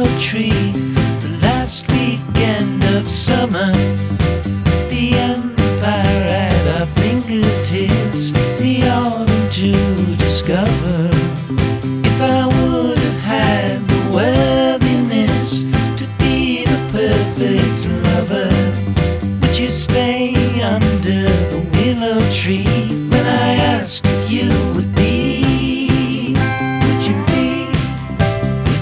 willow tree. The last weekend of summer, the empire at our fingertips, the autumn to discover. If I would have had the worthiness to be the perfect lover, would you stay under the willow tree when I asked if you would be? Would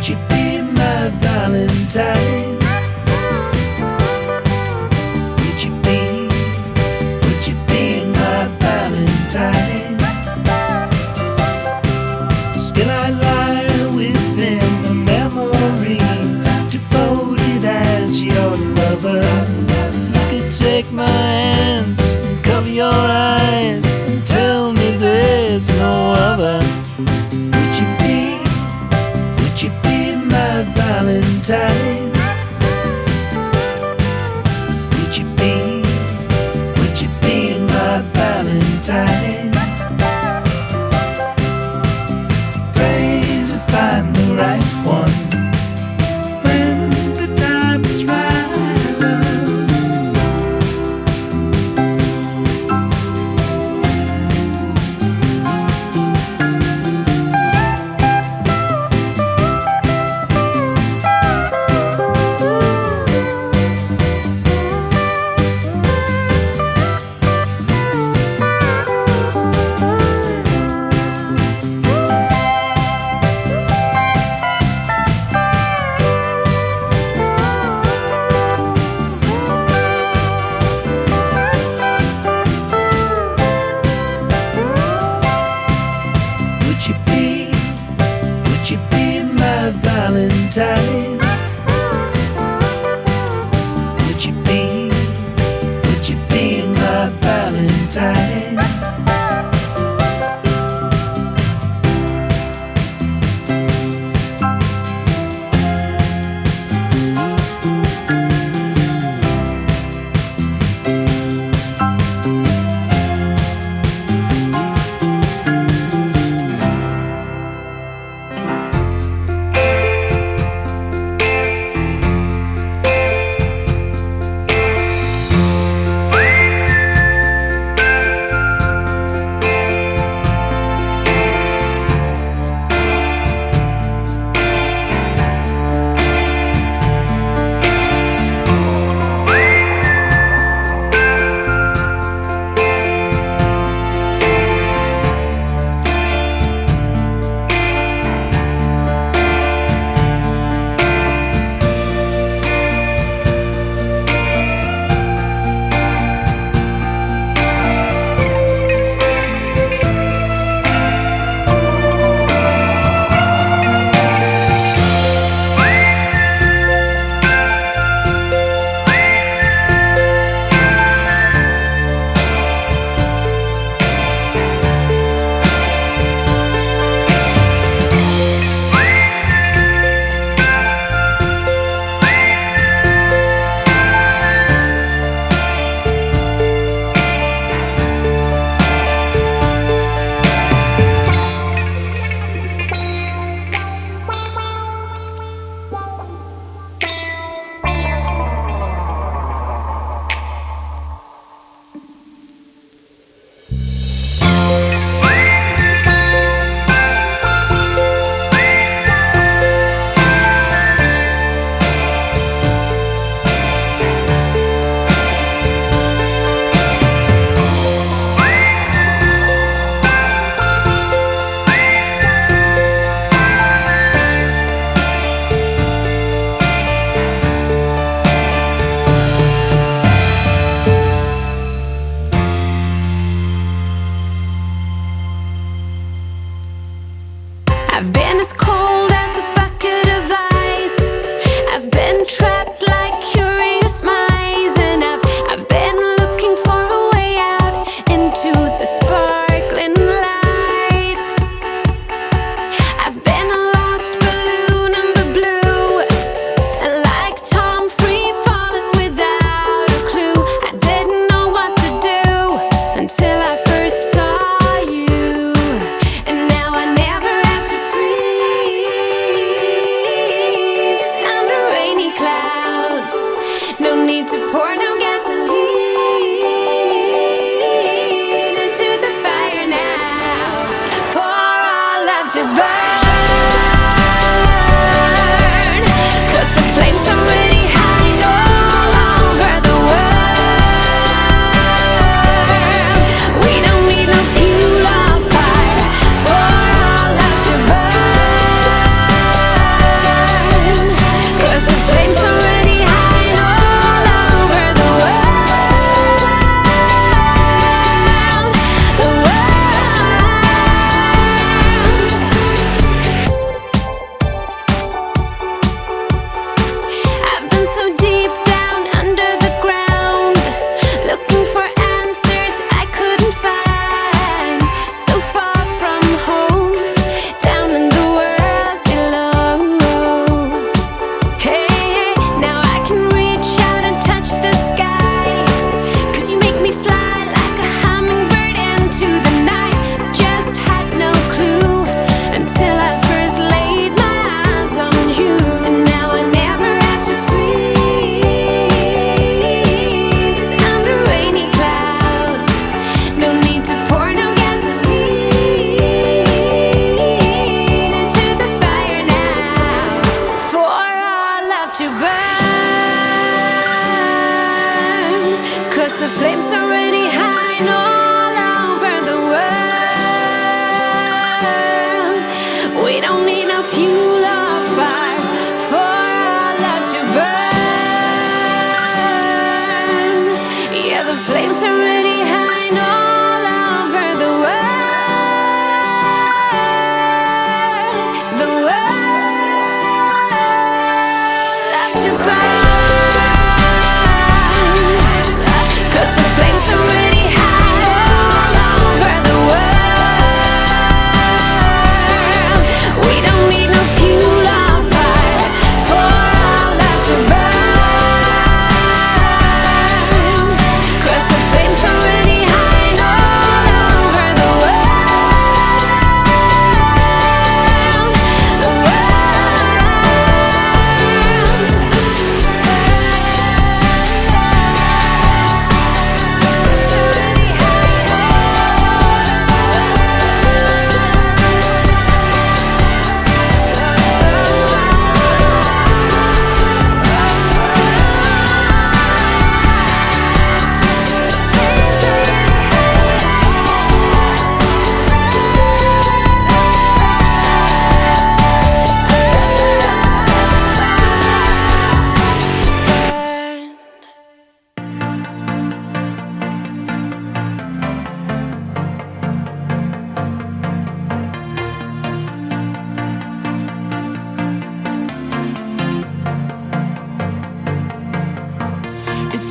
you be my Valentine? Would you be my Valentine? Still I lie within a memory, devoted as your lover. You could take my hands and cover your eyes and tell me there's no other. Would you be my Valentine? Would you be my Valentine? Pray to find the right one when the time is right. Would you be my Valentine? Would you be my Valentine?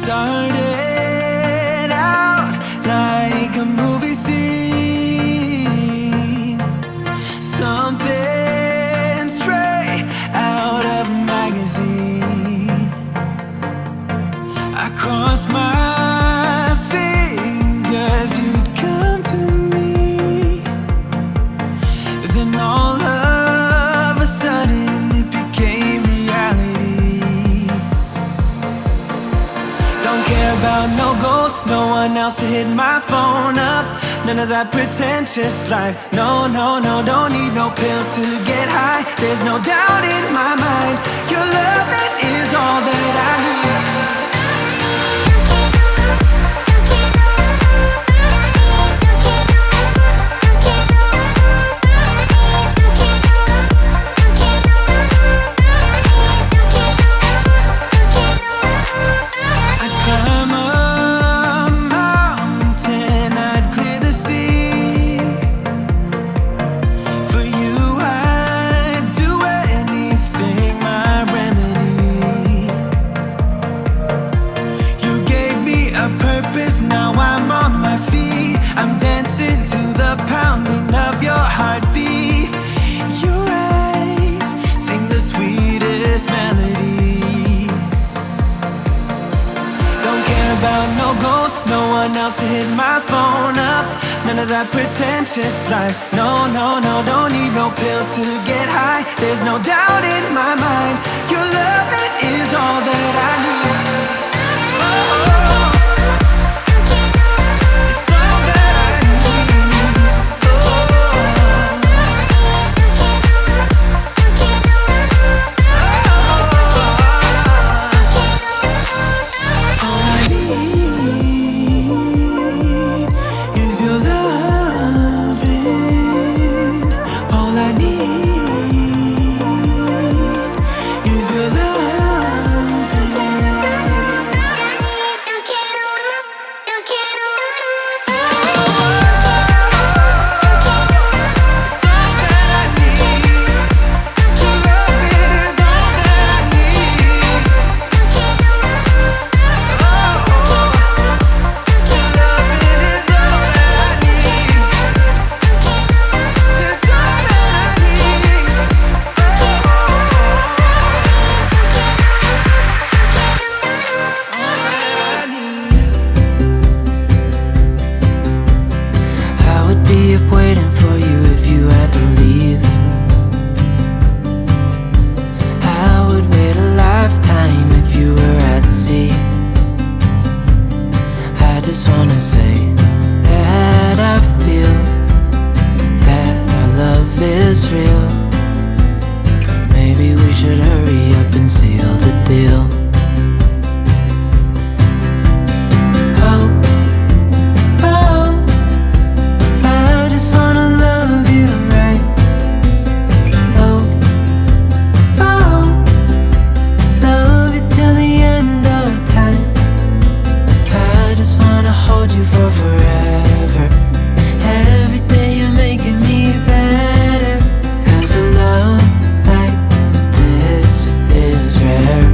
started out like a movie scene, something straight out of a magazine. I crossed my fingers you'd come to me, then all of a sudden it became reality. Don't care about no gold, no one else to hit my phone up. None of that pretentious life. No, no, no, don't need no pills to get high. There's no doubt in my mind, your love, it is all that I need. To hit my phone up, none of that pretentious life. No, no, no, don't need no pills to get high. There's no doubt in my mind, your love, it is all that I need. It's all that I need. All I need is your loving. All I need is your loving. Don't care, don't care. It's all that I need. Your loving is all that I need. Your loving is all that I need. It's all that I need. I would be up waiting for you if you had to leave. I would wait a lifetime if you were at sea. I just wanna say that I feel that our love is real. Maybe we should hurry up and seal the deal. Oh, oh, I just wanna love you right. Oh, oh, love you till the end of time. I just wanna hold you for forever. Every day you're making me better. 'Cause a love like this is rare.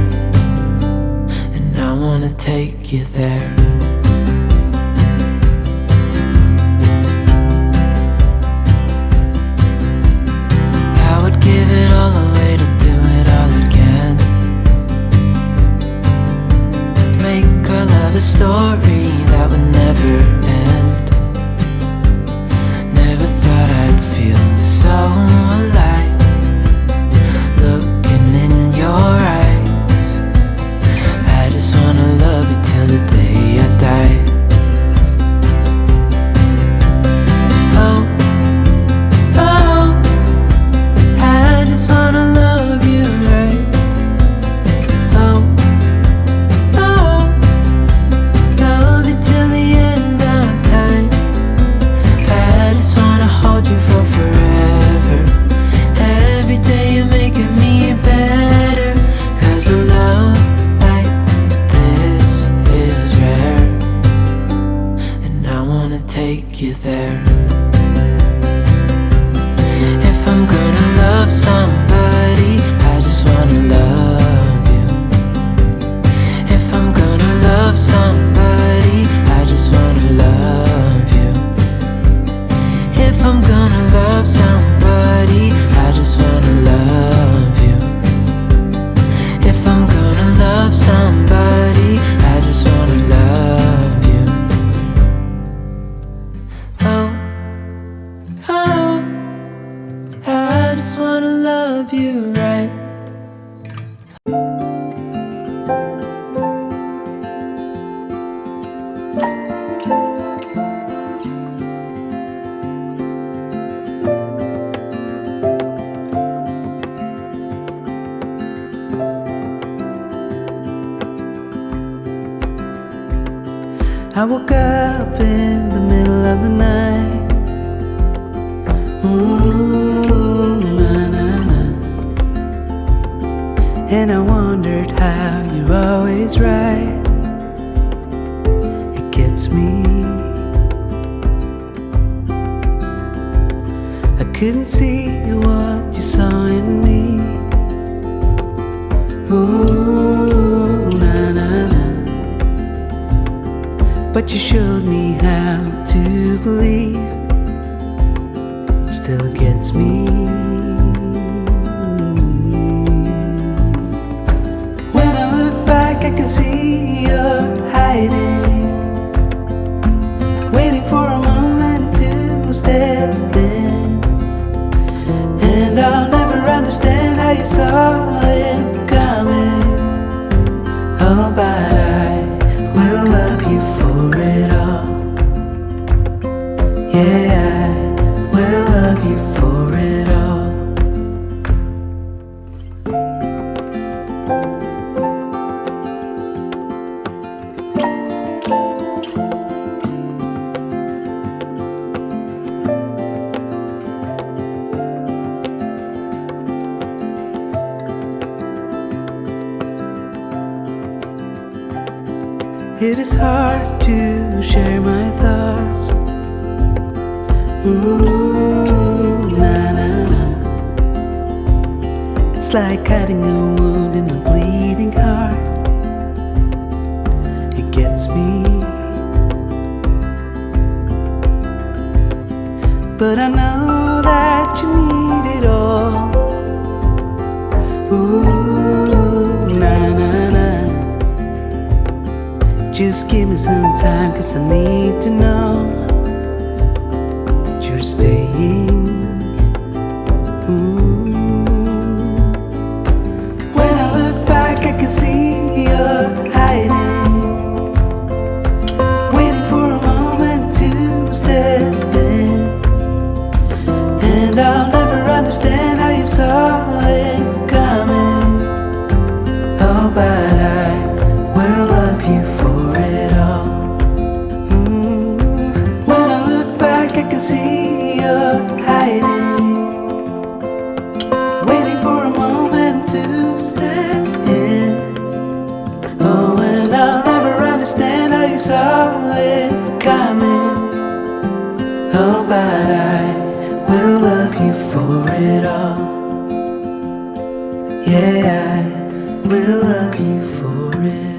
I woke up in the middle of the night. Na, na, na. And I wondered how you're always right. It gets me. I couldn't see what you saw in me. Ooh, na, na, na. But you showed me how to believe. Still gets me. When I look back, I can see you're hiding, waiting for a moment to step in. And I'll never understand how you saw it coming. Oh, but I will love you for it all. Yeah, I will love you for it all. It is hard to share my thoughts. Ooh, na, na, na. It's like hiding a wound in a bleeding heart. It gets me. But I know that you need it all. Ooh, na, na, na. Just give me some time, 'cause I need to know that you're staying. When I look back, I can see you're hiding, waiting for a moment to step in. And I'll never understand how you saw it coming. Oh, but I will love you for it all. When I look back, I can see you're hiding, waiting for a moment to step in. Oh, and I'll never understand how you saw it coming. Oh, but I will love you for it all. Yeah, I will love you for it.